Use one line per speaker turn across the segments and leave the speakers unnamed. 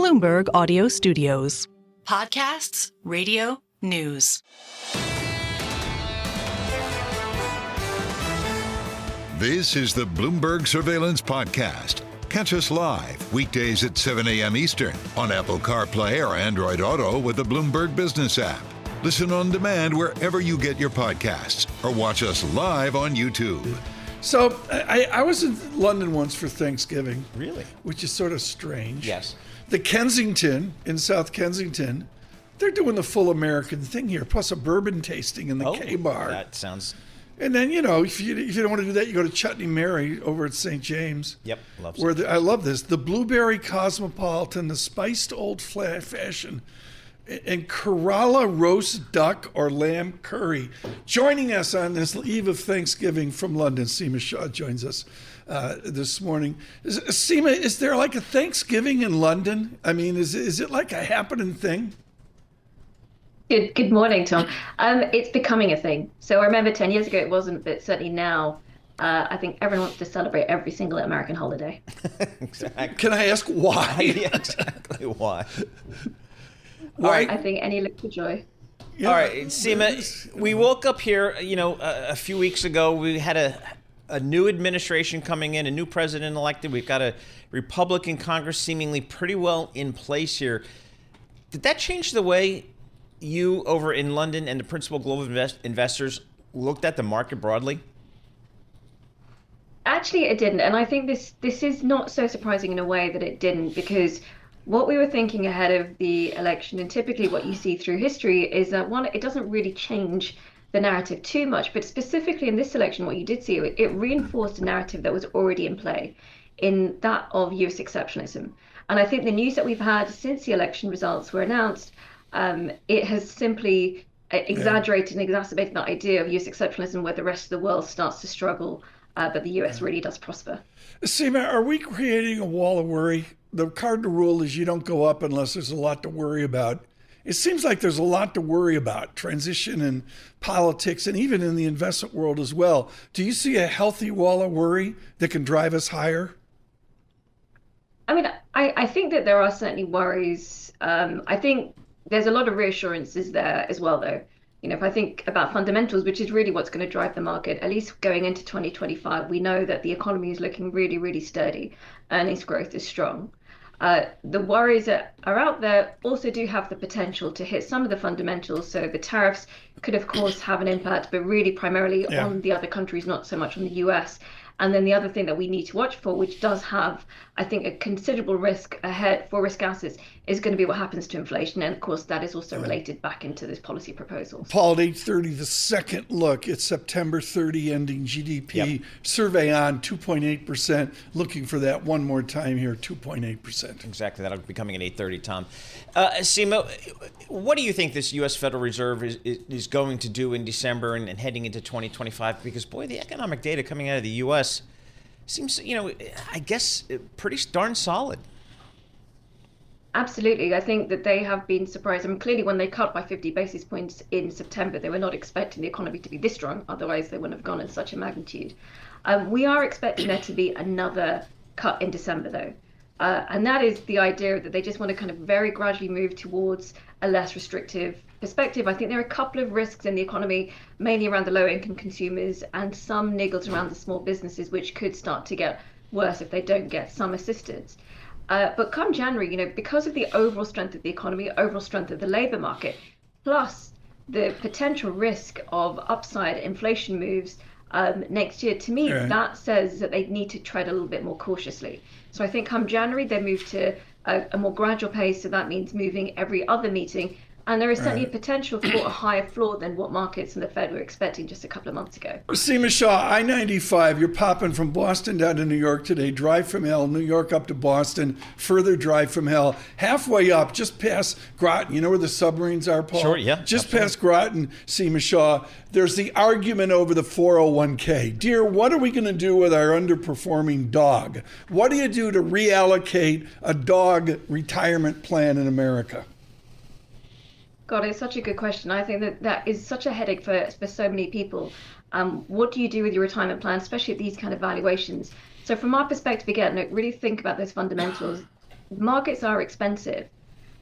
Bloomberg Audio Studios.
Podcasts, radio, news.
This is the Bloomberg Surveillance Podcast. Catch us live weekdays at 7 a.m. Eastern on Apple CarPlay or Android Auto with the Bloomberg Business app. Listen on demand wherever you get your podcasts or watch us live on YouTube.
So I was in London once for Thanksgiving.
Really?
Which is sort of strange.
Yes.
The Kensington, in South Kensington, they're doing the full American thing here, plus a bourbon tasting in the K-Bar.
That sounds...
And then, you know, if you don't want to do that, you go to Chutney Mary over at St. James.
Yep,
I love this. The Blueberry Cosmopolitan, the Spiced Old Fashioned, and Kerala Roast Duck or Lamb Curry. Joining us on this eve of Thanksgiving from London, Seema Shah joins us this morning. Seema, is there like a Thanksgiving in London? I mean, is it like a happening thing?
Good morning, Tom. It's becoming a thing. So I remember 10 years ago it wasn't, but certainly now I think everyone wants to celebrate every single American holiday.
Exactly.
Can I ask why?
Yeah, exactly why.
Why? I think any look for joy.
Yeah. All right, Seema, we woke up here, a few weeks ago. We had a new administration coming in, a new president elected. We've got a Republican Congress seemingly pretty well in place here. Did that change the way you over in London and the principal global investors looked at the market broadly?
Actually, it didn't. And I think this is not so surprising in a way that it didn't, because what we were thinking ahead of the election, and typically what you see through history, is that one, it doesn't really change the narrative too much, but specifically in this election, what you did see, it reinforced a narrative that was already in play, in that of US exceptionalism. And I think the news that we've had since the election results were announced, it has simply exaggerated and exacerbated that idea of US exceptionalism, where the rest of the world starts to struggle, but the US really does prosper.
Seema, are we creating a wall of worry? The cardinal rule is you don't go up unless there's a lot to worry about. It seems like there's a lot to worry about, transition in politics and even in the investment world as well. Do you see a healthy wall of worry that can drive us higher?
I mean, I think that there are certainly worries. I think there's a lot of reassurances there as well, though. If I think about fundamentals, which is really what's going to drive the market, at least going into 2025, we know that the economy is looking really, really sturdy. Earnings growth is strong. The worries that are out there also do have the potential to hit some of the fundamentals. So the tariffs could, of course, have an impact, but really primarily on the other countries, not so much on the US. And then the other thing that we need to watch for, which does have, I think, a considerable risk ahead for risk assets, is going to be what happens to inflation. And of course, that is also related back into this policy proposal.
Paul, at 8:30, the second look at September 30 ending GDP survey on 2.8%. Looking for that one more time here, 2.8%.
Exactly. That'll be coming at 8:30, Tom. Seema, what do you think this U.S. Federal Reserve is going to do in December and heading into 2025? Because, boy, the economic data coming out of the U.S. seems, I guess, pretty darn solid.
Absolutely. I think that they have been surprised. I mean, clearly when they cut by 50 basis points in September, they were not expecting the economy to be this strong. Otherwise, they wouldn't have gone in such a magnitude. We are expecting there to be another cut in December, though. And that is the idea that they just want to kind of very gradually move towards a less restrictive perspective. I think there are a couple of risks in the economy, mainly around the low-income consumers and some niggles around the small businesses, which could start to get worse if they don't get some assistance. But come January, because of the overall strength of the economy, overall strength of the labor market, plus the potential risk of upside inflation moves next year, to me, that says that they need to tread a little bit more cautiously. So I think come January, they move to a more gradual pace. So that means moving every other meeting. And there is certainly a potential for a higher floor than what markets and the Fed were expecting just a couple of months ago.
Seema Shah, I-95, you're popping from Boston down to New York today, drive from hell, New York up to Boston, further drive from hell, halfway up, just past Groton. You know where the submarines are, Paul?
Sure, yeah.
Just past Groton, Seema Shah, there's the argument over the 401k. Dear, what are we going to do with our underperforming dog? What do you do to reallocate a dog retirement plan in America?
God, it's such a good question. I think that is such a headache for so many people. What do you do with your retirement plan, especially at these kind of valuations? So from our perspective, again, really think about those fundamentals. markets are expensive,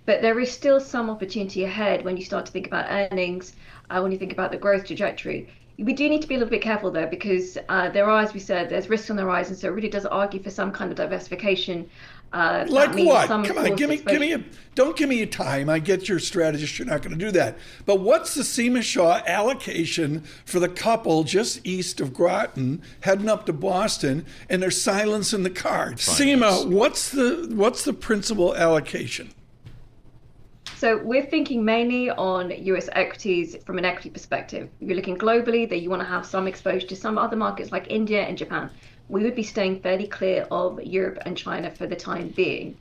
but there is still some opportunity ahead when you start to think about earnings, when you think about the growth trajectory. We do need to be a little bit careful though, because there are, as we said, there's risks on the horizon. So it really does argue for some kind of diversification.
Like what? Come on, don't give me a time. I get your strategist. You're not going to do that. But what's the Seema Shah allocation for the couple just east of Groton, heading up to Boston, and there's silence in the car? Seema, what's the principal allocation?
So we're thinking mainly on US equities from an equity perspective. If you're looking globally, that you want to have some exposure to some other markets like India and Japan. We would be staying fairly clear of Europe and China for the time being.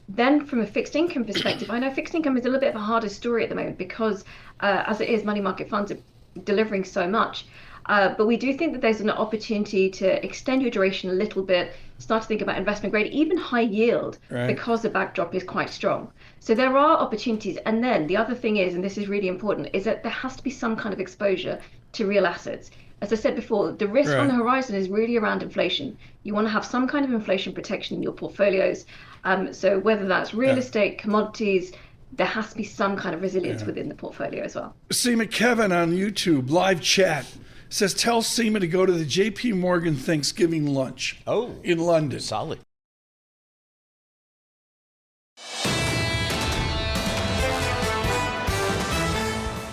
Then from a fixed income perspective, I know fixed income is a little bit of a harder story at the moment because as it is, money market funds are delivering so much. But we do think that there's an opportunity to extend your duration a little bit, start to think about investment grade, even high yield, because the backdrop is quite strong. So there are opportunities. And then the other thing is, and this is really important, is that there has to be some kind of exposure to real assets. As I said before, the risk on the horizon is really around inflation. You want to have some kind of inflation protection in your portfolios. So whether that's real estate, commodities, there has to be some kind of resilience within the portfolio as well.
Seema, Kevin on YouTube, live chat, says, tell Seema to go to the JP Morgan Thanksgiving lunch in London.
Solid.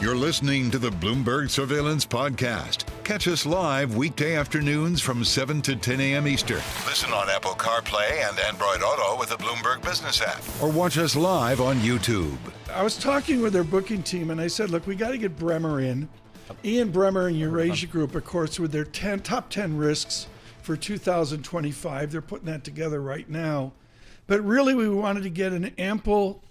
You're listening to the Bloomberg Surveillance Podcast. Catch us live weekday afternoons from 7 to 10 a.m. Eastern. Listen on Apple CarPlay and Android Auto with the Bloomberg Business app. Or watch us live on YouTube.
I was talking with their booking team, and I said, look, we got to get Bremmer in. Ian Bremmer and Eurasia Group, of course, with their top 10 risks for 2025. They're putting that together right now. But really, we wanted to get an ample,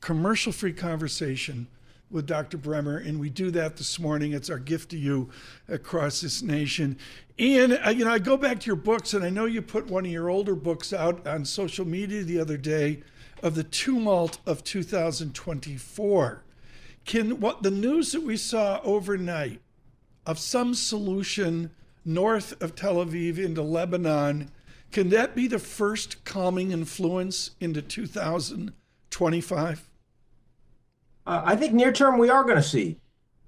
commercial-free conversation with Dr. Bremmer, and we do that this morning. It's our gift to you across this nation. Ian, I go back to your books, and I know you put one of your older books out on social media the other day of the tumult of 2024. What the news that we saw overnight of some solution north of Tel Aviv into Lebanon, can that be the first calming influence into 2025?
I think near term we are going to see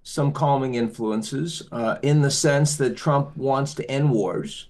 some calming influences in the sense that Trump wants to end wars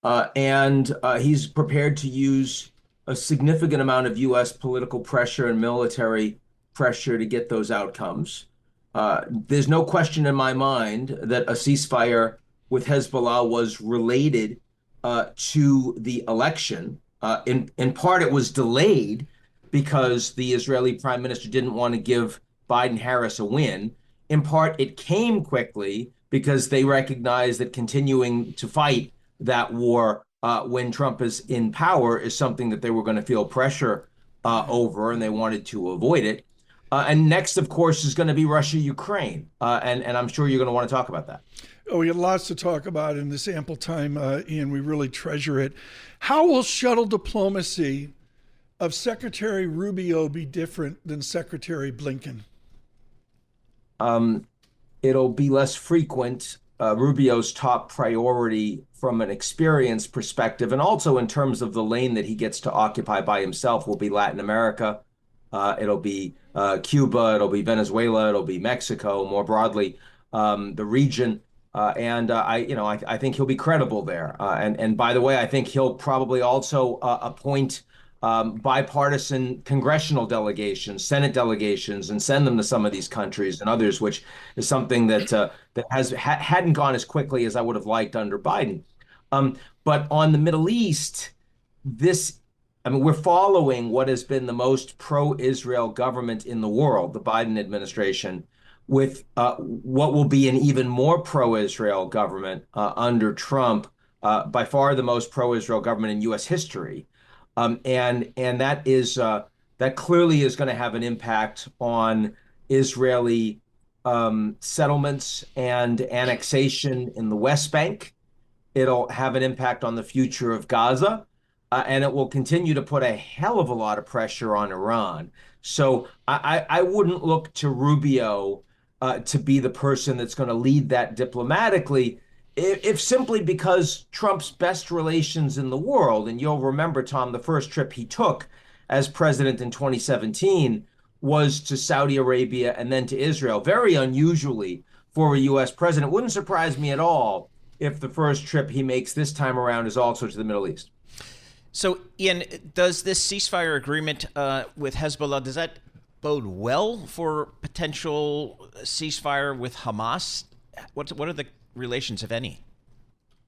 and he's prepared to use a significant amount of U.S. political pressure and military pressure to get those outcomes. There's no question in my mind that a ceasefire with Hezbollah was related to the election. In part, it was delayed because the Israeli prime minister didn't want to give Biden-Harris a win. In part, it came quickly because they recognized that continuing to fight that war when Trump is in power is something that they were going to feel pressure over, and they wanted to avoid it. And next, of course, is going to be Russia-Ukraine. And I'm sure you're going to want to talk about that.
Oh, we have lots to talk about in this ample time, Ian. We really treasure it. How will shuttle diplomacy of Secretary Rubio be different than Secretary Blinken?
It'll be less frequent. Rubio's top priority from an experience perspective, and also in terms of the lane that he gets to occupy by himself, will be Latin America. It'll be Cuba. It'll be Venezuela. It'll be Mexico. More broadly, the region. I think he'll be credible there. And by the way, I think he'll probably also appoint bipartisan congressional delegations, Senate delegations, and send them to some of these countries and others, which is something that hadn't gone as quickly as I would have liked under Biden. But on the Middle East, we're following what has been the most pro-Israel government in the world, the Biden administration, with what will be an even more pro-Israel government under Trump, by far the most pro-Israel government in U.S. history. And that clearly is going to have an impact on Israeli settlements and annexation in the West Bank. It'll have an impact on the future of Gaza, and it will continue to put a hell of a lot of pressure on Iran. So I wouldn't look to Rubio to be the person that's going to lead that diplomatically, if simply because Trump's best relations in the world, and you'll remember, Tom, the first trip he took as president in 2017 was to Saudi Arabia and then to Israel, very unusually for a U.S. president. It wouldn't surprise me at all if the first trip he makes this time around is also to the Middle East.
So, Ian, does this ceasefire agreement with Hezbollah, does that bode well for potential ceasefire with Hamas? What are the relations, if any?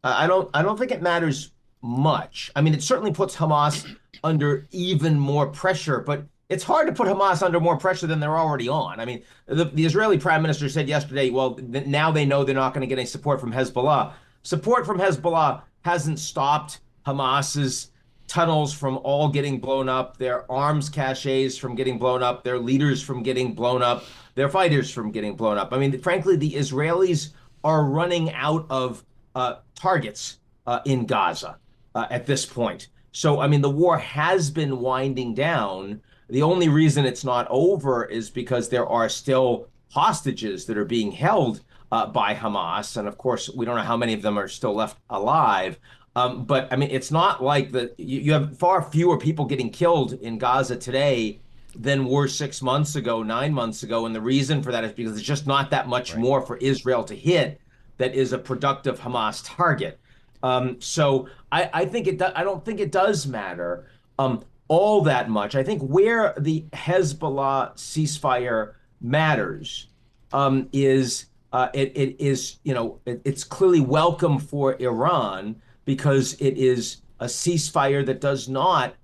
I don't think it matters much. I mean, it certainly puts Hamas under even more pressure, but it's hard to put Hamas under more pressure than they're already on. I mean, the Israeli prime minister said yesterday, well, now they know they're not going to get any support from Hezbollah. Support from Hezbollah hasn't stopped Hamas's tunnels from all getting blown up, their arms caches from getting blown up, their leaders from getting blown up, their fighters from getting blown up. I mean, frankly, the Israelis are running out of targets in Gaza at this point. So, I mean, the war has been winding down. The only reason it's not over is because there are still hostages that are being held by Hamas. And of course, we don't know how many of them are still left alive. But I mean, it's not like you have far fewer people getting killed in Gaza today than were 6 months ago, 9 months ago. And the reason for that is because there's just not that much more for Israel to hit that is a productive Hamas target. So I think I don't think it does matter all that much. I think where the Hezbollah ceasefire matters is it is, it's clearly welcome for Iran because it is a ceasefire that does not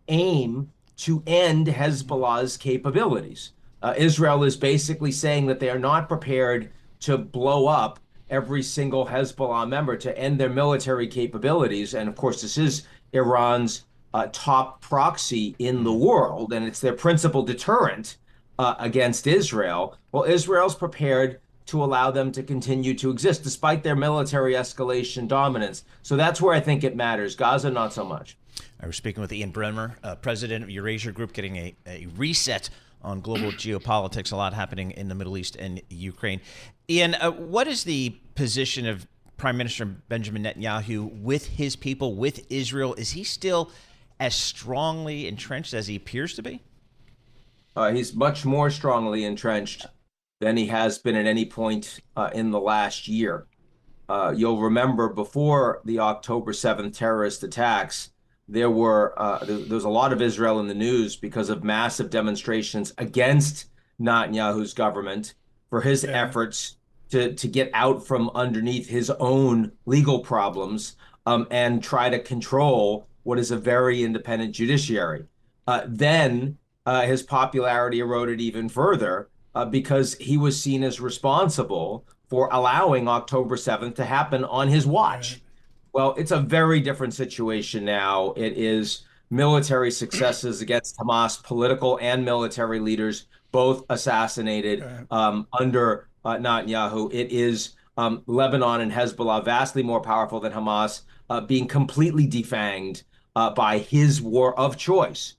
aim to end Hezbollah's capabilities. Israel is basically saying that they are not prepared to blow up every single Hezbollah member to end their military capabilities. And of course, this is Iran's top proxy in the world, and it's their principal deterrent against Israel. Well, Israel's prepared to allow them to continue to exist despite their military escalation dominance. So that's where I think it matters. Gaza, not so much.
I was speaking with Ian Bremmer, president of Eurasia Group, getting a reset on global geopolitics, a lot happening in the Middle East and Ukraine. Ian, what is the position of Prime Minister Benjamin Netanyahu with his people, with Israel? Is he still as strongly entrenched as he appears to be?
He's much more strongly entrenched than he has been at any point in the last year. You'll remember before the October 7th terrorist attacks, there was a lot of Israel in the news because of massive demonstrations against Netanyahu's government for his efforts to get out from underneath his own legal problems and try to control what is a very independent judiciary. Then his popularity eroded even further because he was seen as responsible for allowing October 7th to happen on his watch. Right. Well, it's a very different situation now. It is military successes against Hamas, political and military leaders, both assassinated under Netanyahu. It is Lebanon and Hezbollah, vastly more powerful than Hamas, being completely defanged by his war of choice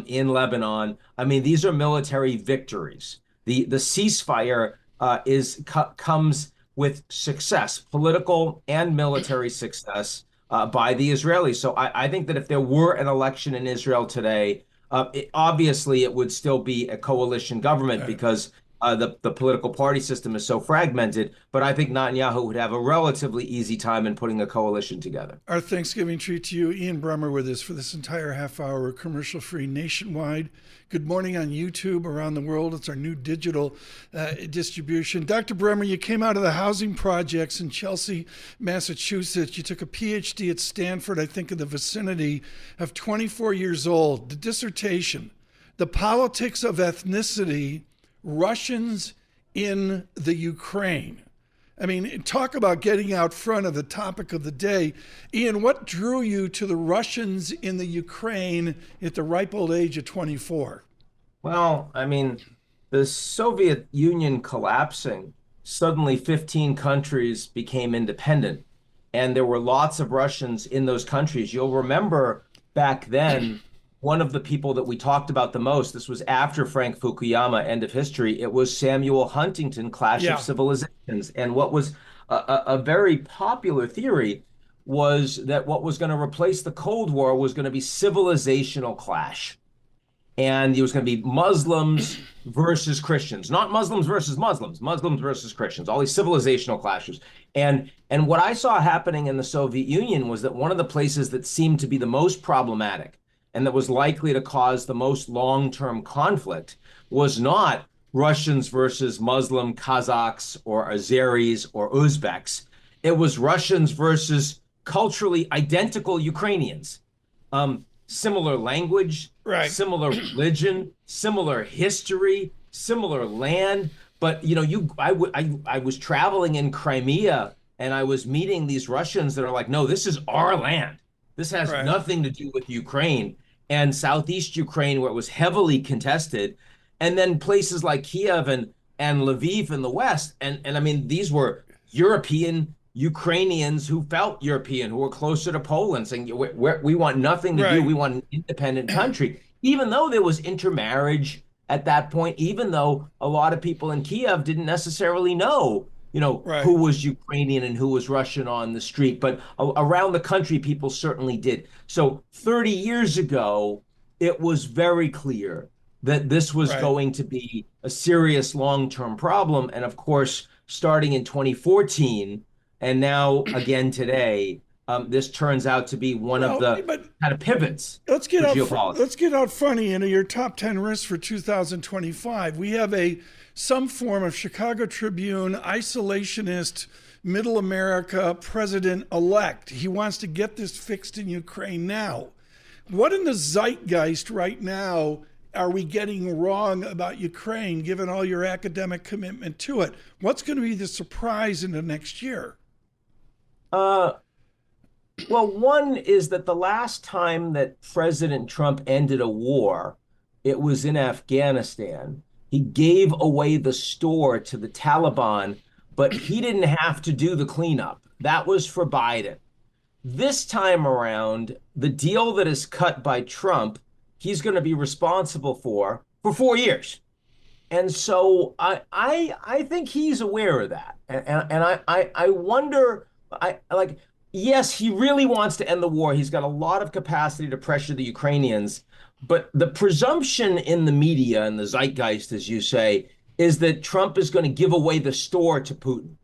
in Lebanon. I mean, these are military victories. The ceasefire comes with success, political and military success by the Israelis. So I think that if there were an election in Israel today, obviously it would still be a coalition government because the political party system is so fragmented. But I think Netanyahu would have a relatively easy time in putting a coalition together.
Our Thanksgiving treat to you, Ian Bremmer, with us for this entire half hour, commercial-free nationwide. Good morning on YouTube around the world. It's our new digital distribution. Dr. Bremmer, you came out of the housing projects in Chelsea, Massachusetts. You took a PhD at Stanford, I think in the vicinity of 24 years old. The dissertation, The Politics of Ethnicity, Russians in the Ukraine. I mean, talk about getting out front of the topic of the day. Ian, what drew you to the Russians in the Ukraine at the ripe old age of 24?
Well, I mean, the Soviet Union collapsing, suddenly 15 countries became independent, and there were lots of Russians in those countries. You'll remember back then, one of the people that we talked about the most, this was after Frank Fukuyama, end of history, it was Samuel Huntington, Clash of Civilizations. And what was a very popular theory was that what was going to replace the Cold War was going to be civilizational clash. and it was going to be Muslims versus Christians, not Muslims versus Muslims, Muslims versus Christians, all these civilizational clashes. And what I saw happening in the Soviet Union was that one of the places that seemed to be the most problematic and that was likely to cause the most long-term conflict was not Russians versus Muslim Kazakhs or Azeris or Uzbeks. It was Russians versus culturally identical Ukrainians. Similar language,
right,
similar religion, similar history, similar land. But I was traveling in Crimea and I was meeting these Russians that are like, no, this is our land. This has nothing to do with Ukraine. And Southeast Ukraine, where it was heavily contested, and then places like Kiev and Lviv in the West. And I mean, these were European Ukrainians who felt European, who were closer to Poland, saying we want nothing to do. We want an independent country, even though there was intermarriage at that point, even though a lot of people in Kiev didn't necessarily know, who was Ukrainian and who was Russian on the street. But around the country, people certainly did. So 30 years ago, it was very clear that this was going to be a serious long-term problem. And of course, starting in 2014, and now again today, this turns out to be one of the kind of pivots.
Let's get out funny into your top 10 risks for 2025. We have some form of Chicago Tribune isolationist middle America president-elect. He wants to get this fixed in Ukraine now. What in the zeitgeist right now are we getting wrong about Ukraine, given all your academic commitment to it? What's going to be the surprise in the next year?
Well, one is that the last time that President Trump ended a war, it was in Afghanistan. He gave away the store to the Taliban, but he didn't have to do the cleanup. That was for Biden. This time around, the deal that is cut by Trump, he's going to be responsible for 4 years. And so I think he's aware of that. And I wonder, yes, he really wants to end the war. He's got a lot of capacity to pressure the Ukrainians. But the presumption in the media and the zeitgeist, as you say, is that Trump is going to give away the store to Putin.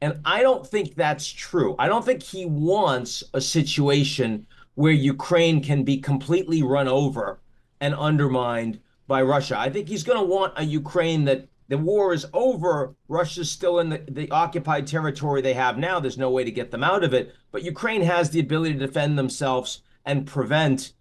And I don't think that's true. I don't think he wants a situation where Ukraine can be completely run over and undermined by Russia. I think he's going to want a Ukraine that the war is over. Russia's still in the occupied territory they have now. There's no way to get them out of it. But Ukraine has the ability to defend themselves and prevent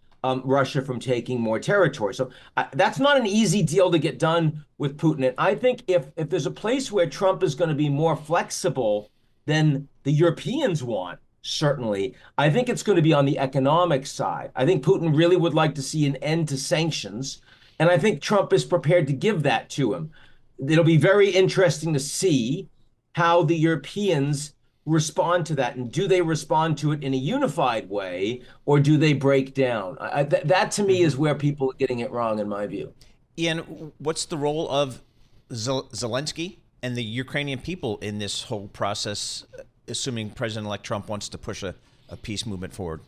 Russia from taking more territory. So that's not an easy deal to get done with Putin. And I think if there's a place where Trump is going to be more flexible than the Europeans want, certainly, I think it's going to be on the economic side. I think Putin really would like to see an end to sanctions. And I think Trump is prepared to give that to him. It'll be very interesting to see how the Europeans respond to that. And do they respond to it in a unified way, or do they break down? That to me is where people are getting it wrong, in my view.
Ian, what's the role of Zelensky and the Ukrainian people in this whole process, assuming President-elect Trump wants to push a peace movement forward?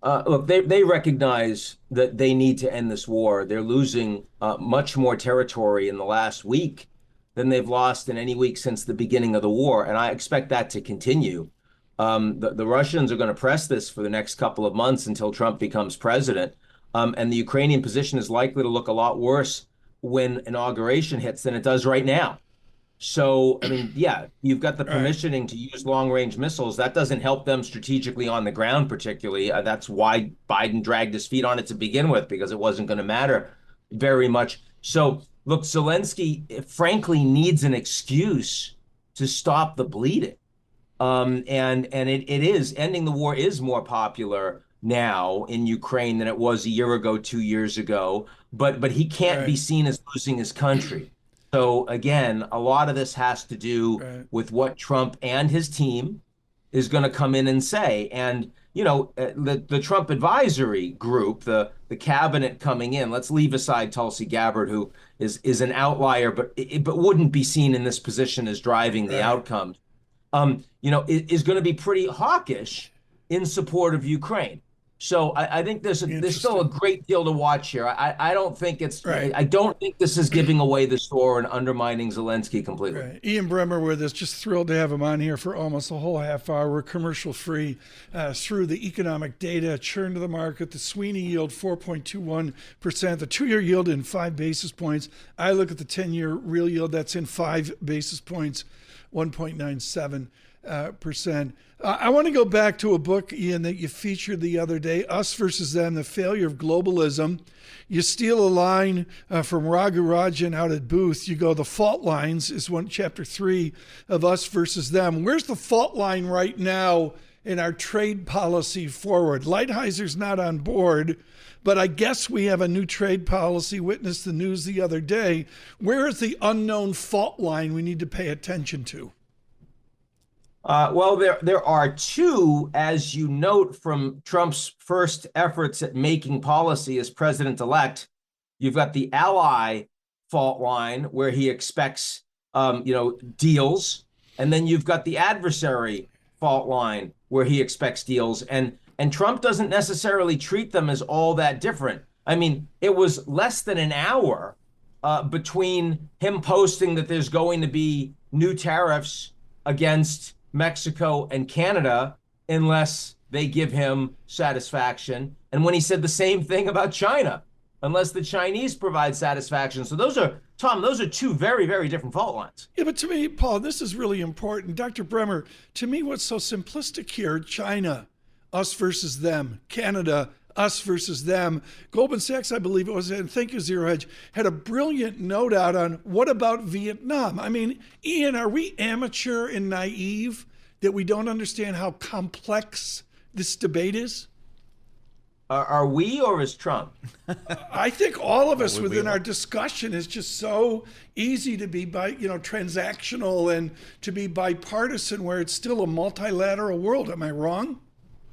Look, they recognize that they need to end this war. They're losing much more territory in the last week than they've lost in any week since the beginning of the war. And I expect that to continue. The Russians are going to press this for the next couple of months until Trump becomes president. And the Ukrainian position is likely to look a lot worse when inauguration hits than it does right now. So, I mean, yeah, you've got the permissioning to use long-range missiles. That doesn't help them strategically on the ground, particularly. That's why Biden dragged his feet on it to begin with, because it wasn't going to matter very much. So, look, Zelensky, frankly, needs an excuse to stop the bleeding. And it is, ending the war is more popular now in Ukraine than it was a year ago, 2 years ago. But he can't be seen as losing his country. So again, a lot of this has to do with what Trump and his team is going to come in and say. And, you know, the Trump Advisory Group, the cabinet coming in, let's leave aside Tulsi Gabbard, who is an outlier, but wouldn't be seen in this position as driving the outcomes, you know, is going to be pretty hawkish in support of Ukraine. So I think there's still a great deal to watch here. I don't think I don't think this is giving away the store and undermining Zelensky completely.
Right. Ian Bremmer with us. Just thrilled to have him on here for almost a whole half hour. We're commercial free through the economic data, churn to the market, the Sweeney yield 4.21%, the 2-year yield in 5 basis points. I look at the 10-year real yield, that's in 5 basis points, 1.97%. I want to go back to a book, Ian, that you featured the other day, Us Versus Them, The Failure of Globalism. You steal a line from Raghu Rajan out at Booth. You go, the fault lines is chapter 3 of Us Versus Them. Where's the fault line right now in our trade policy forward? Lighthizer not on board, but I guess we have a new trade policy. Witnessed the news the other day. Where is the unknown fault line we need to pay attention to?
Well, there are two, as you note from Trump's first efforts at making policy as president-elect. You've got the ally fault line where he expects, deals, and then you've got the adversary fault line where he expects deals, and Trump doesn't necessarily treat them as all that different. I mean, it was less than an hour between him posting that there's going to be new tariffs against Mexico and Canada unless they give him satisfaction, and when he said the same thing about China, unless the Chinese provide satisfaction. So those are two very, very different fault lines.
Yeah, but to me, Paul, this is really important. Dr. Bremmer, to me, what's so simplistic here, China, us versus them, Canada, us versus them. Goldman Sachs, I believe it was, and thank you, Zero Hedge, had a brilliant note out on what about Vietnam? I mean, Ian, are we amateur and naive that we don't understand how complex this debate is?
Are we, or is Trump?
I think all of us within our discussion is just so easy to be transactional and to be bipartisan, where it's still a multilateral world. Am I wrong?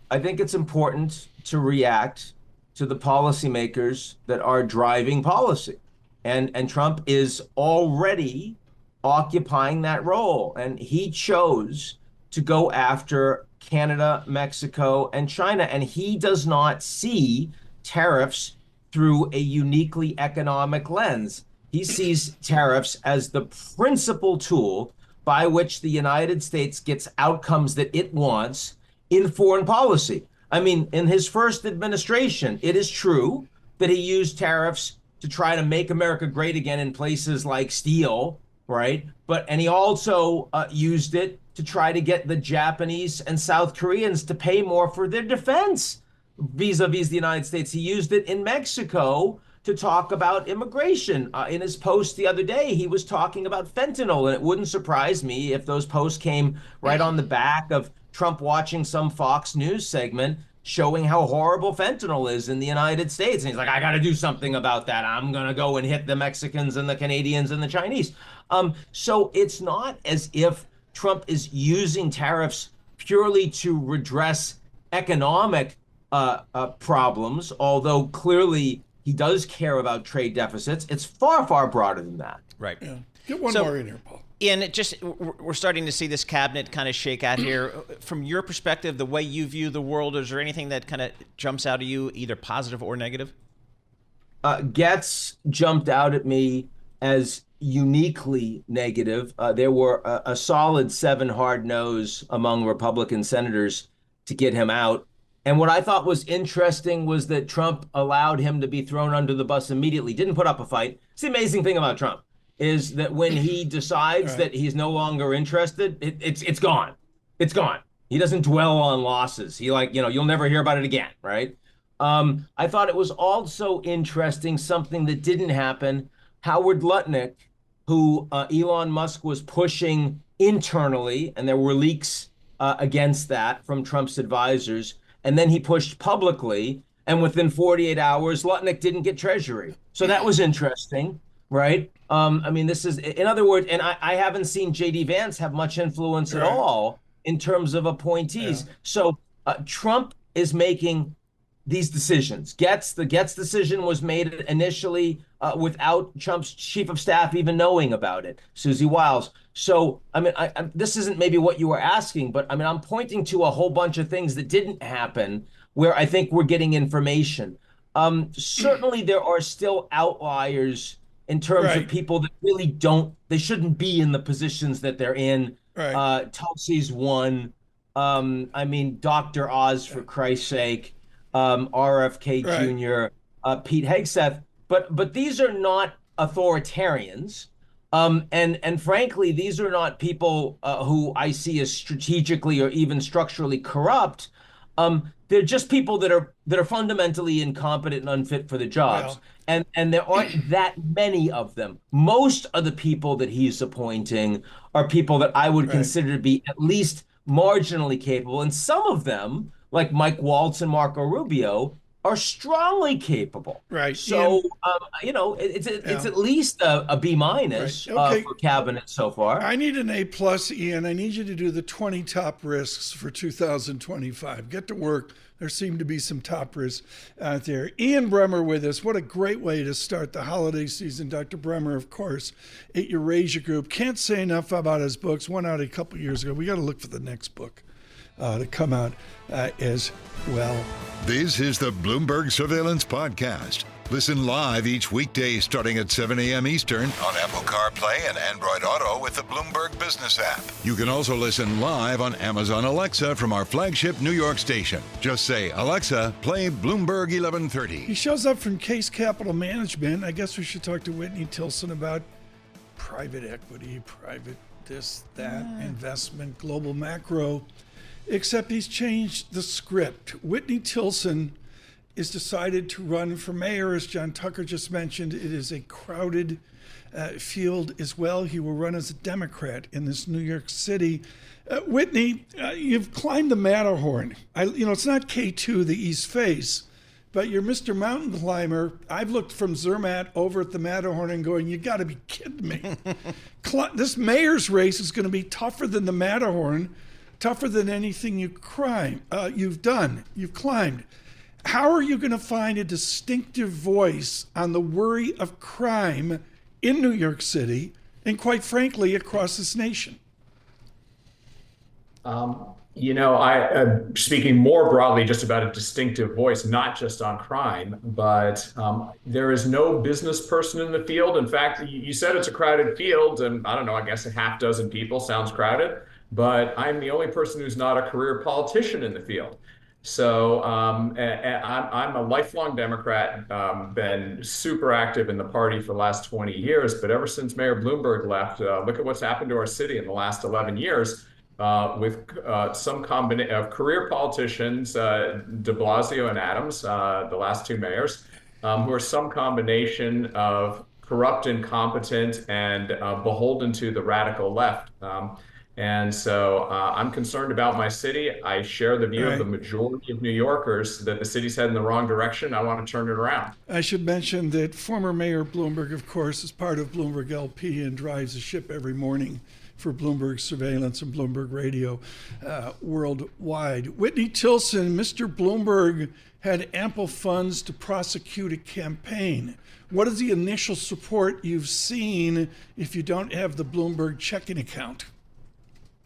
I think it's important to react to the policymakers that are driving policy. And Trump is already occupying that role. And he chose to go after Canada, Mexico, and China. And he does not see tariffs through a uniquely economic lens. He sees tariffs as the principal tool by which the United States gets outcomes that it wants in foreign policy. I mean, in his first administration, it is true that he used tariffs to try to make America great again in places like steel, right? And he also used it to try to get the Japanese and South Koreans to pay more for their defense vis-a-vis the United States. He used it in Mexico to talk about immigration. In his post the other day, he was talking about fentanyl, and it wouldn't surprise me if those posts came right on the back of Trump watching some Fox News segment showing how horrible fentanyl is in the United States. And he's like, I got to do something about that. I'm going to go and hit the Mexicans and the Canadians and the Chinese. So it's not as if Trump is using tariffs purely to redress economic problems, although clearly he does care about trade deficits. It's far, far broader than that.
Right.
Yeah. Get one more in here, Paul.
Ian, we're starting to see this cabinet kind of shake out here. From your perspective, the way you view the world, is there anything that kind of jumps out at you, either positive or negative?
Getz jumped out at me as uniquely negative. There were a solid 7 hard no's among Republican senators to get him out. And what I thought was interesting was that Trump allowed him to be thrown under the bus immediately, didn't put up a fight. It's the amazing thing about Trump is that when he decides that he's no longer interested, it's gone. It's gone. He doesn't dwell on losses. He you'll never hear about it again, right? I thought it was also interesting, something that didn't happen. Howard Lutnick, who Elon Musk was pushing internally, and there were leaks against that from Trump's advisors, and then he pushed publicly, and within 48 hours, Lutnick didn't get Treasury. So that was interesting, right? I mean, this is, in other words, and I haven't seen J.D. Vance have much influence at all in terms of appointees. Yeah. So Trump is making these decisions. The Getz decision was made initially without Trump's chief of staff even knowing about it, Susie Wiles. So, I mean, this isn't maybe what you were asking, but I mean, I'm pointing to a whole bunch of things that didn't happen where I think we're getting information. Certainly there are still outliers in terms of people that really they shouldn't be in the positions that they're in. Telsey's one. I mean, Dr. Oz, for Christ's sake, RFK Jr., Pete Hegseth. But these are not authoritarians. And frankly, these are not people who I see as strategically or even structurally corrupt. They're just people that are fundamentally incompetent and unfit for the jobs. And there aren't that many of them. Most of the people that he's appointing are people that I would consider to be at least marginally capable. And some of them, like Mike Waltz and Marco Rubio, are strongly capable. So, it's at least a B- for cabinet so far.
I need an A+, Ian. I need you to do the 20 top risks for 2025. Get to work. There seem to be some top risks out there. Ian Bremmer with us. What a great way to start the holiday season. Dr. Bremmer, of course, at Eurasia Group. Can't say enough about his books. One out a couple years ago. We got to look for the next book to come out as well.
This is the Bloomberg Surveillance Podcast. Listen live each weekday starting at 7 a.m. Eastern on Apple CarPlay and Android Auto with the Bloomberg Business app. You can also listen live on Amazon Alexa from our flagship New York station. Just say, Alexa, play Bloomberg 1130.
He shows up from Kase Capital Management. I guess we should talk to Whitney Tilson about private equity, private this, that, investment, global macro. Except he's changed the script. Whitney Tilson is decided to run for mayor, as John Tucker just mentioned. It is a crowded field as well. He will run as a Democrat in this New York City. Whitney, you've climbed the Matterhorn. It's not K2, the East Face, but you're Mr. Mountain Climber. I've looked from Zermatt over at the Matterhorn and going, you got to be kidding me. This mayor's race is going to be tougher than the Matterhorn, tougher than anything you've done. You've climbed. How are you going to find a distinctive voice on the worry of crime in New York City and, quite frankly, across this nation?
I'm speaking more broadly just about a distinctive voice, not just on crime, but there is no business person in the field. In fact, you said it's a crowded field, and I don't know, I guess a half dozen people sounds crowded, but I'm the only person who's not a career politician in the field. So I'm a lifelong Democrat, been super active in the party for the last 20 years. But ever since Mayor Bloomberg left, look at what's happened to our city in the last 11 years with some combination of career politicians, de Blasio and Adams, the last two mayors, who are some combination of corrupt, incompetent, and beholden to the radical left. And so I'm concerned about my city. I share the view of the majority of New Yorkers that the city's heading in the wrong direction. I want to turn it around.
I should mention that former Mayor Bloomberg, of course, is part of Bloomberg LP and drives a ship every morning for Bloomberg Surveillance and Bloomberg Radio worldwide. Whitney Tilson, Mr. Bloomberg had ample funds to prosecute a campaign. What is the initial support you've seen if you don't have the Bloomberg checking account?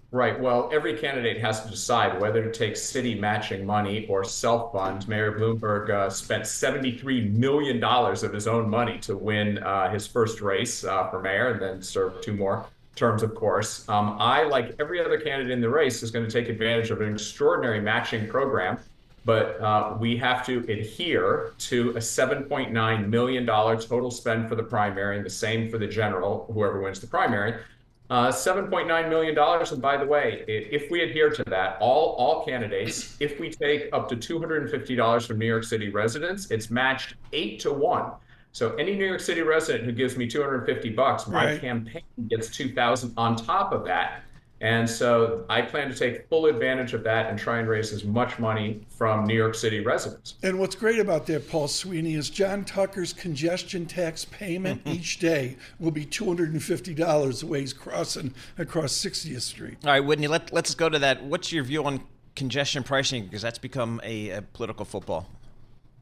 Right. Well, every candidate has to decide whether to take city matching money or self-fund. Mayor Bloomberg spent $73 million of his own money to win his first race for mayor and then serve 2 more terms, of course. I, like every other candidate in the race, is going to take advantage of an extraordinary matching program. But we have to adhere to a $7.9 million total spend for the primary and the same for the general, whoever wins the primary. $7.9 million. And by the way, if we adhere to that, all candidates, if we take up to $250 from New York City residents, it's matched 8-1. So any New York City resident who gives me $250, my campaign gets $2,000 on top of that. And so I plan to take full advantage of that and try and raise as much money from New York City residents.
And what's great about that, Paul Sweeney, is John Tucker's congestion tax payment each day will be $250 the way he's crossing across 60th Street.
All right, Whitney, let's go to that. What's your view on congestion pricing? Because that's become a political football.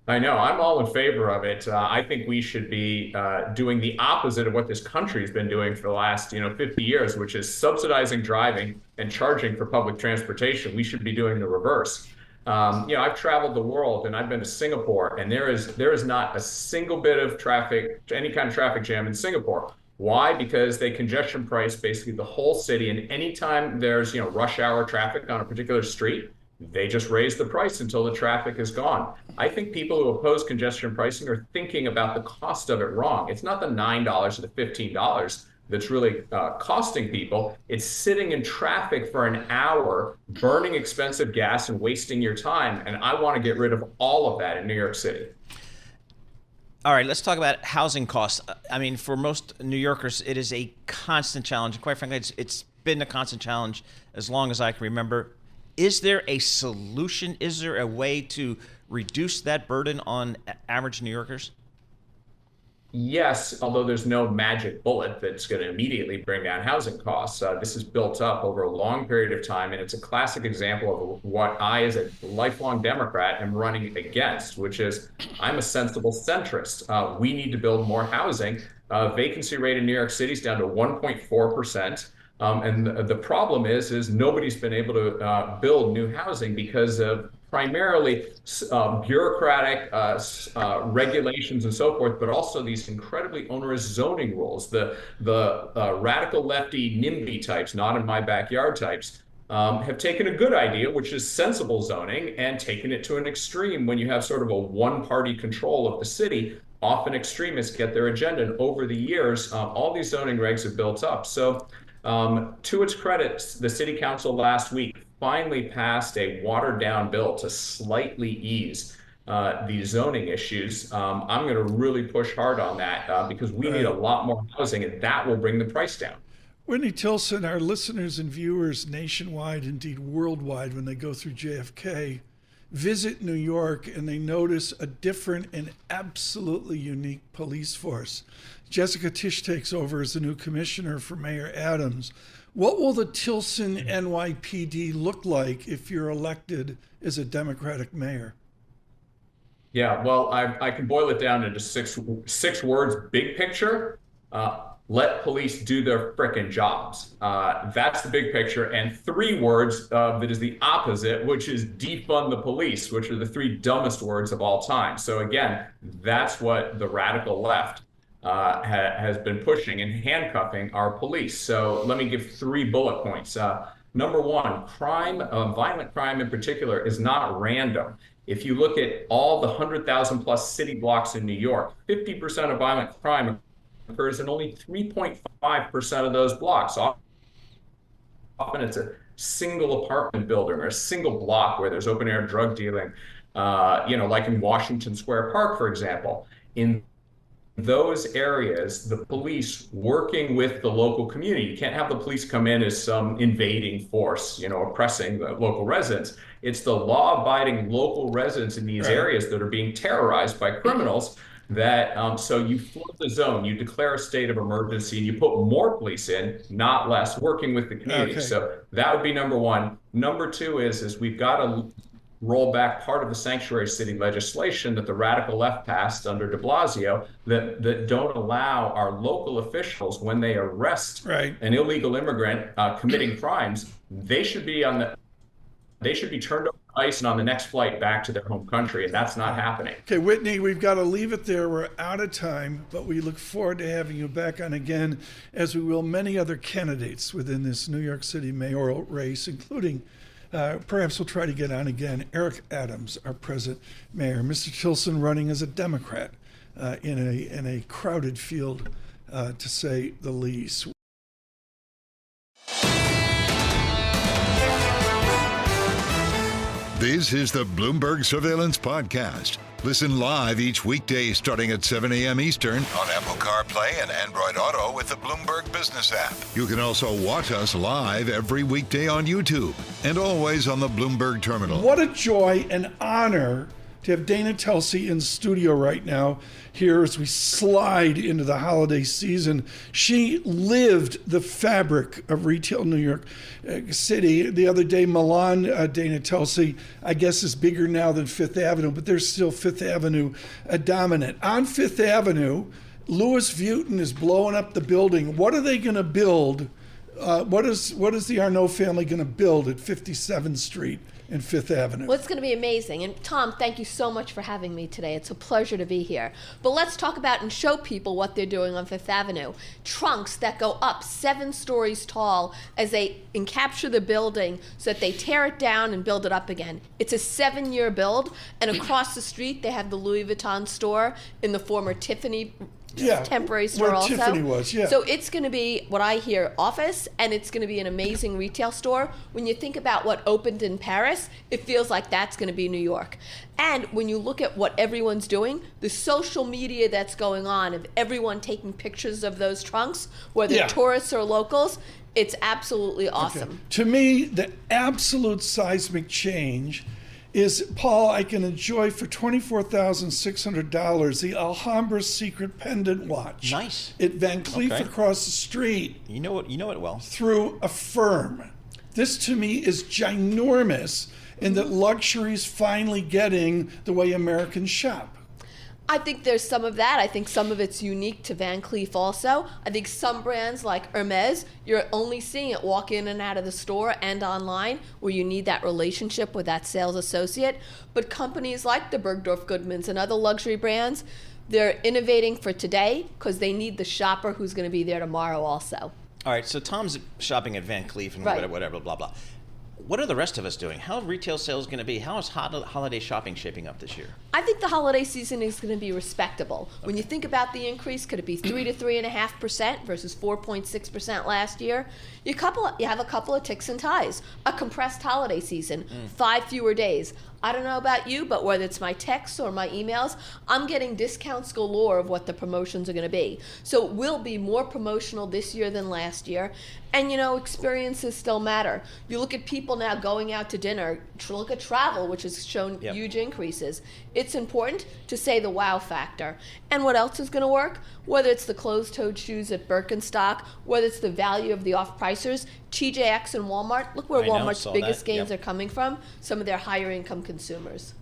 I know. I'm all in favor of it. I think we should be doing the opposite of what this country has been doing for the last 50 years, which is subsidizing driving and charging for public transportation. We should be doing the reverse. I've traveled the world and I've been to Singapore, and there is not a single bit of traffic, any kind of traffic jam in Singapore. Why? Because they congestion price basically the whole city, and anytime there's rush hour traffic on a particular street, they just raise the price until the traffic is gone. I think people who oppose congestion pricing are thinking about the cost of it wrong. It's not the $9 or the $15 that's really costing people. It's sitting in traffic for an hour, burning expensive gas and wasting your time. And I want to get rid of all of that in New York City.
All right, let's talk about housing costs. I mean, for most New Yorkers, it is a constant challenge. And quite frankly, it's been a constant challenge as long as I can remember. Is there a solution? Is there a way to reduce that burden on average New Yorkers?
Yes, although there's no magic bullet that's going to immediately bring down housing costs. This is built up over a long period of time, and it's a classic example of what I, as a lifelong Democrat, am running against, which is I'm a sensible centrist. We need to build more housing. Vacancy rate in New York City is down to 1.4%. And the problem is nobody's been able to build new housing because of primarily bureaucratic regulations and so forth, but also these incredibly onerous zoning rules. The radical lefty NIMBY types, not in my backyard types, have taken a good idea, which is sensible zoning, and taken it to an extreme when you have sort of a one-party control of the city. Often extremists get their agenda, and over the years, all these zoning regs have built up. So to its credit, the city council last week finally passed a watered-down bill to slightly ease these zoning issues. I'm going to really push hard on that because we need a lot more housing, and that will bring the price down.
Whitney Tilson, our listeners and viewers nationwide, indeed worldwide, when they go through JFK, visit New York and they notice a different and absolutely unique police force. Jessica Tisch takes over as the new commissioner for Mayor Adams. What will the Tilson NYPD look like if you're elected as a Democratic mayor?
Yeah, well, I can boil it down into six words. Big picture, let police do their frickin' jobs. That's the big picture. And 3 words that is the opposite, which is defund the police, which are the 3 dumbest words of all time. So again, that's what the radical left has been pushing and handcuffing our police. So let me give 3 bullet points. Number 1, crime, violent crime in particular, is not random. If you look at all the 100,000 plus city blocks in New York, 50% of violent crime occurs in only 3.5% of those blocks. Often it's a single apartment building or a single block where there's open air drug dealing, like in Washington Square Park, for example. In those areas, the police working with the local community. You can't have the police come in as some invading force, oppressing the local residents. It's the law-abiding local residents in these areas that are being terrorized by criminals. That so you flood the zone, you declare a state of emergency, and you put more police in, not less, working with the community. Okay. So that would be number 1. Number 2 is we've got to roll back part of the sanctuary city legislation that the radical left passed under de Blasio that don't allow our local officials, when they arrest an illegal immigrant committing crimes, they should be turned over to ICE and on the next flight back to their home country, and that's not happening.
Okay, Whitney, we've got to leave it there. We're out of time, but we look forward to having you back on again, as we will many other candidates within this New York City mayoral race, including perhaps we'll try to get on again Eric Adams, our present mayor. Mr. Tilson running as a Democrat in a crowded field, to say the least.
This is the Bloomberg Surveillance Podcast. Listen live each weekday starting at 7 a.m. Eastern on Apple CarPlay and Android Auto with the Bloomberg Business app. You can also watch us live every weekday on YouTube and always on the Bloomberg Terminal.
What a joy and honor to have Dana Telsey in studio right now here as we slide into the holiday season. She lived the fabric of retail New York City. The other day, Milan, Dana Telsey, I guess is bigger now than Fifth Avenue, but there's still Fifth Avenue dominant. On Fifth Avenue, Louis Vuitton is blowing up the building. What are they going to build? What is the Arnault family going to build at 57th Street and Fifth Avenue.
Well, it's going to be amazing. And Tom, thank you so much for having me today. It's a pleasure to be here. But let's talk about and show people what they're doing on Fifth Avenue. Trunks that go up 7 stories tall as they capture the building so that they tear it down and build it up again. It's a 7-year build. And across the street, they have the Louis Vuitton store in the former Tiffany temporary store
where
also.
Tiffany was,
So it's going to be, what I hear, office, and it's going to be an amazing retail store. When you think about what opened in Paris, it feels like that's going to be New York. And when you look at what everyone's doing, the social media that's going on of everyone taking pictures of those trunks, whether tourists or locals, it's absolutely awesome.
Okay. To me, the absolute seismic change is, Paul, I can enjoy for $24,600 the Alhambra secret pendant watch.
Nice.
At Van Cleef across the street.
You know it well.
Through a firm. This to me is ginormous in that luxury's finally getting the way Americans shop.
I think there's some of that. I think some of it's unique to Van Cleef also. I think some brands like Hermes, you're only seeing it walk in and out of the store and online where you need that relationship with that sales associate. But companies like the Bergdorf Goodmans and other luxury brands, they're innovating for today because they need the shopper who's going to be there tomorrow also.
All right, so Tom's shopping at Van Cleef and whatever, blah, blah. What are the rest of us doing? How are retail sales going to be? How is holiday shopping shaping up this year?
I think the holiday season is going to be respectable. Okay. When you think about the increase, could it be 3 to 3.5% versus 4.6% last year? You have a couple of ticks and ties. A compressed holiday season, 5 fewer days. I don't know about you, but whether it's my texts or my emails, I'm getting discounts galore of what the promotions are going to be. So it will be more promotional this year than last year. And, experiences still matter. You look at people now going out to dinner, look at travel, which has shown huge increases. It's important to say the wow factor. And what else is going to work? Whether it's the closed-toed shoes at Birkenstock, whether it's the value of the off-pricers, TJX and Walmart. Look where Walmart's biggest gains are coming from, some of their higher income consumers.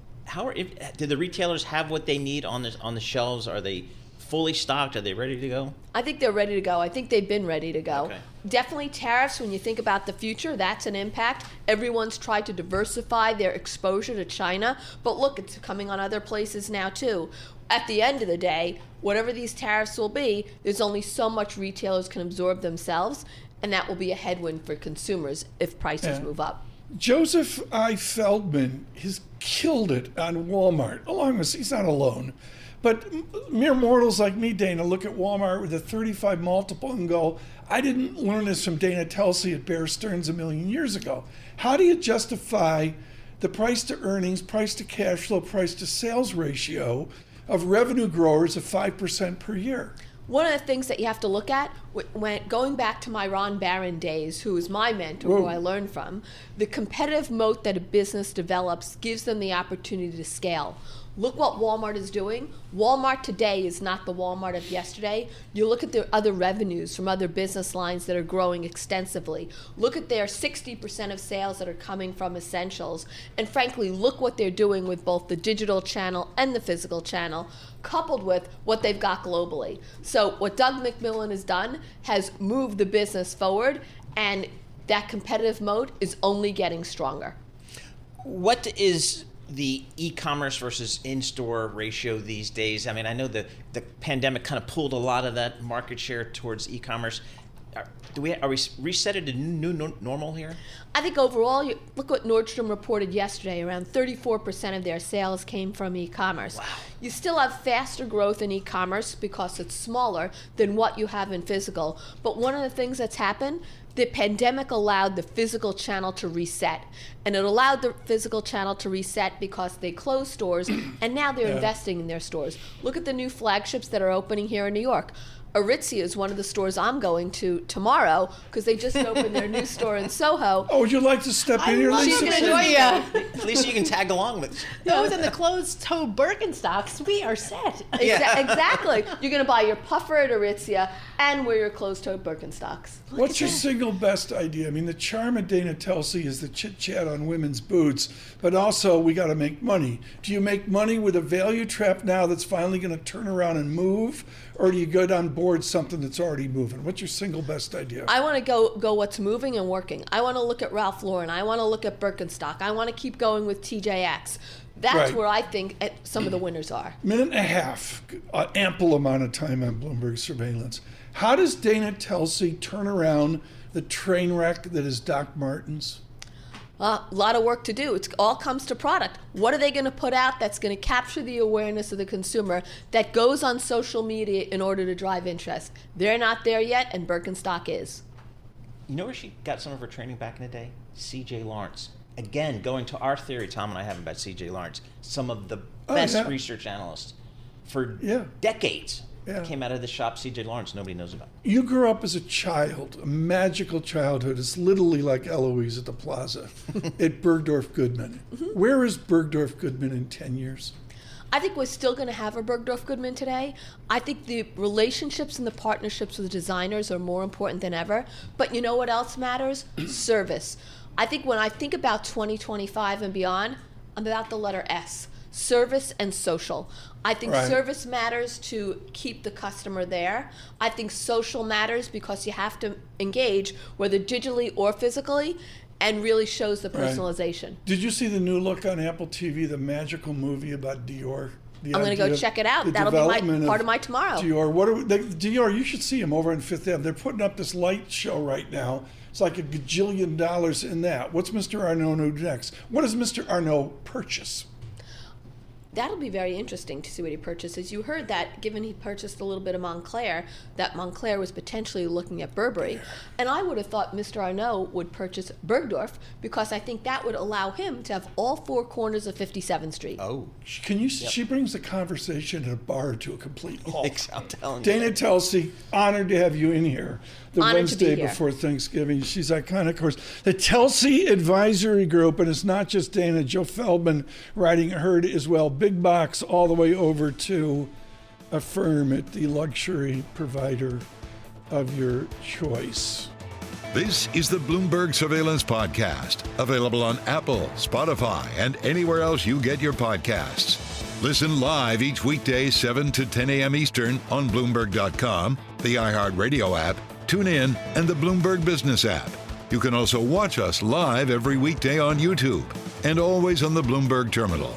Do the retailers have what they need on the shelves? Are they fully stocked? Are they ready to go?
I think they're ready to go. I think they've been ready to go.
Okay.
Definitely tariffs, when you think about the future, that's an impact. Everyone's tried to diversify their exposure to China, but look, it's coming on other places now too. At the end of the day, whatever these tariffs will be, there's only so much retailers can absorb themselves, and that will be a headwind for consumers if prices move up.
Joseph I. Feldman has killed it on Walmart, along with, he's not alone. But mere mortals like me, Dana, look at Walmart with a 35 multiple and go, I didn't learn this from Dana Telsey at Bear Stearns a million years ago. How do you justify the price to earnings, price to cash flow, price to sales ratio of revenue growers of 5% per year?
One of the things that you have to look at, going back to my Ron Barron days, who is my mentor, who I learned from, the competitive moat that a business develops gives them the opportunity to scale. Look what Walmart is doing. Walmart today is not the Walmart of yesterday. You look at their other revenues from other business lines that are growing extensively. Look at their 60% of sales that are coming from essentials. And frankly, look what they're doing with both the digital channel and the physical channel, coupled with what they've got globally. So what Doug McMillon has done has moved the business forward, and that competitive moat is only getting stronger.
What is the e-commerce versus in-store ratio these days? I mean, I know the pandemic kind of pulled a lot of that market share towards e-commerce. Are we reset at a new normal here? I
think overall, look what Nordstrom reported yesterday. Around 34% of their sales came from e-commerce.
Wow.
You still have faster growth in e-commerce because it's smaller than what you have in physical. But one of the things that's happened, the pandemic allowed the physical channel to reset. And it allowed the physical channel to reset because they closed stores, and now they're investing in their stores. Look at the new flagships that are opening here in New York. Aritzia is one of the stores I'm going to tomorrow because they just opened their new store in Soho.
Oh, would you like to step in here, Lisa?
Lisa, you can tag along with
those and the closed-toe Birkenstocks. We are set.
Exactly. You're going to buy your puffer at Aritzia and wear your closed-toe Birkenstocks.
What's your single best idea? I mean, the charm of Dana Telsey is the chit-chat on women's boots, but also we got to make money. Do you make money with a value trap now that's finally going to turn around and move, or do you go down towards something that's already moving? What's your single best idea?
I want to go what's moving and working. I want to look at Ralph Lauren. I want to look at Birkenstock. I want to keep going with TJX. That's
Right.
where I think some of the winners are.
Minute and a half, ample amount of time on Bloomberg surveillance. How does Dana Telsey turn around the train wreck that is Doc Martens?
A lot of work to do. It all comes to product. What are they going to put out that's going to capture the awareness of the consumer that goes on social media in order to drive interest? They're not there yet, and Birkenstock is.
You know where she got some of her training back in the day? C.J. Lawrence. Again, going to our theory, Tom and I have about C.J. Lawrence, some of the best research analysts for decades came out of the shop C.J. Lawrence nobody knows about.
You grew up as a child, a magical childhood. It's literally like Eloise at the Plaza at Bergdorf Goodman. Where is Bergdorf Goodman in 10 years?
I think we're still going to have a Bergdorf Goodman today. I think the relationships and the partnerships with designers are more important than ever. But you know what else matters? Service. I think when I think about 2025 and beyond, I'm about the letter S. Service and social. I think service matters to keep the customer there. I think social matters because you have to engage, whether digitally or physically, and really shows the personalization.
Did you see the new look on Apple TV, the magical movie about Dior?
I'm going to go check it out. That'll be part of my tomorrow.
Dior, Dior, you should see them over on Fifth Ave. They're putting up this light show right now. It's like $1 gajillion in that. What's Mr. Arnault do next? What does Mr. Arnault purchase?
That'll be very interesting to see what he purchases. You heard that, given he purchased a little bit of Montclair, that Montclair was potentially looking at Burberry. And I would have thought Mr. Arnault would purchase Bergdorf because I think that would allow him to have all four corners of 57th Street.
Oh.
Can you? She brings the conversation at a bar to a complete halt.
I'm telling
Dana
you.
Telsey, honored to have you in here. The
Honored
Wednesday
to be here.
before Thanksgiving. She's iconic, of course. The Telsey Advisory Group, and it's not just Dana, Joe Feldman writing her as well. Big box all the way over to a firm at the luxury provider of your choice.
This is the Bloomberg Surveillance Podcast, available on Apple, Spotify, and anywhere else you get your podcasts. Listen live each weekday 7 to 10 a.m. Eastern on Bloomberg.com, the iHeartRadio app, TuneIn, and the Bloomberg Business app. You can also watch us live every weekday on YouTube and always on the Bloomberg Terminal.